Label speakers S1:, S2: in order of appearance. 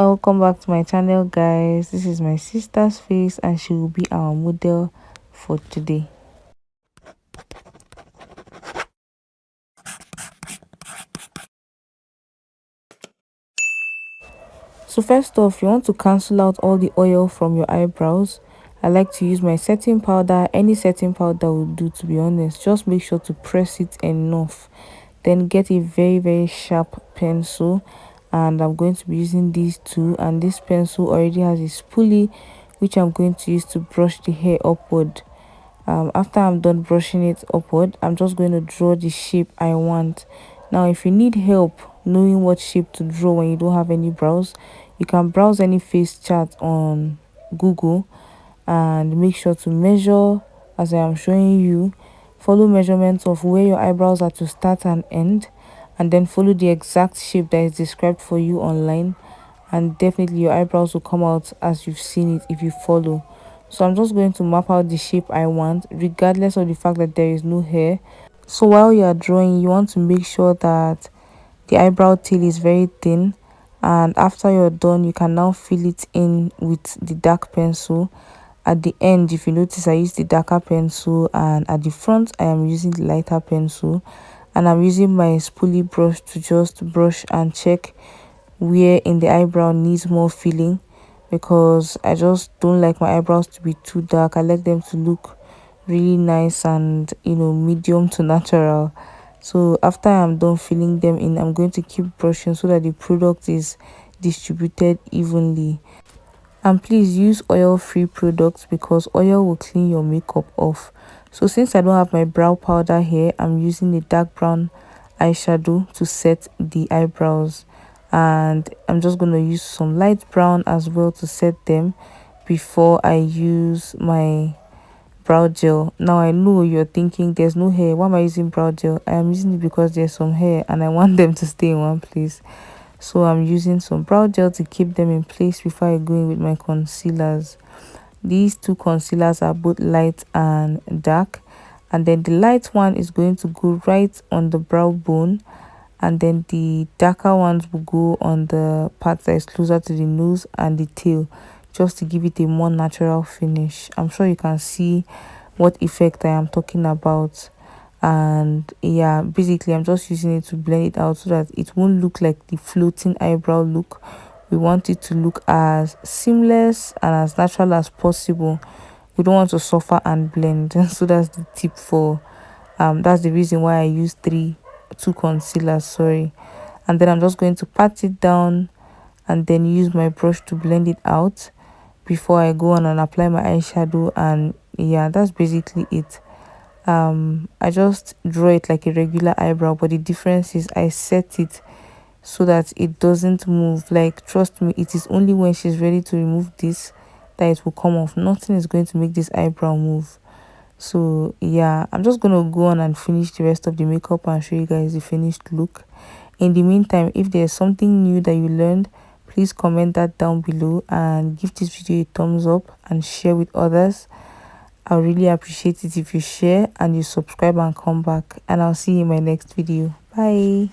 S1: Welcome back to my channel, guys. This is my sister's face and she will be our model for today. So first off, you want to cancel out all the oil from your eyebrows. I like to use my setting powder. Any setting powder will do, to be honest. Just make sure to press it enough. Then get a very sharp pencil, and I'm going to be using these two, and this pencil already has a spoolie which I'm going to use to brush the hair upward. After I'm done brushing it upward, I'm just going to draw the shape I want. Now if you need help knowing what shape to draw when you don't have any brows, you can browse any face chart on Google and make sure to measure as I am showing you. Follow measurements of where your eyebrows are to start and end, and then follow the exact shape that is described for you online, and definitely your eyebrows will come out as you've seen it if you follow. So I'm just going to map out the shape I want regardless of the fact that there is no hair. So while you are drawing, you want to make sure that the eyebrow tail is very thin, and after you're done you can now fill it in with the dark pencil. At the end, if you notice, I use the darker pencil, and at the front I am using the lighter pencil, and I'm using my spoolie brush to just brush and check where in the eyebrow needs more filling, because I just don't like my eyebrows to be too dark. I like them to look really nice and, you know, medium to natural. So after I'm done filling them in, I'm going to keep brushing so that the product is distributed evenly. And please use oil-free products because oil will clean your makeup off. So since I don't have my brow powder here, I'm using a dark brown eyeshadow to set the eyebrows, and I'm just going to use some light brown as well to set them before I use my brow gel. Now I know you're thinking there's no hair, why am I using brow gel? I am using it because there's some hair and I want them to stay in one place. So I'm using some brow gel to keep them in place before I go in with my concealers. These two concealers are both light and dark, and then the light one is going to go right on the brow bone, and then the darker ones will go on the part that is closer to the nose and the tail, just to give it a more natural finish. I'm sure you can see what effect I am talking about. And yeah, basically I'm just using it to blend it out so that it won't look like the floating eyebrow look. We want it to look as seamless and as natural as possible. We don't want to suffer and blend. So that's the tip for that's the reason why I use two concealers, sorry. And then I'm just going to pat it down and then use my brush to blend it out before I go on and apply my eyeshadow. And yeah, that's basically it. I just draw it like a regular eyebrow, but the difference is I set it so that it doesn't move. Like, trust me, it is only when she's ready to remove this that it will come off. Nothing is going to make this eyebrow move. So yeah, I'm just gonna go on and finish the rest of the makeup and show you guys the finished look. In the meantime, if there's something new that you learned, please comment that down below and give this video a thumbs up and share with others. I really appreciate it if you share and you subscribe and come back, and I'll see you in my next video. Bye.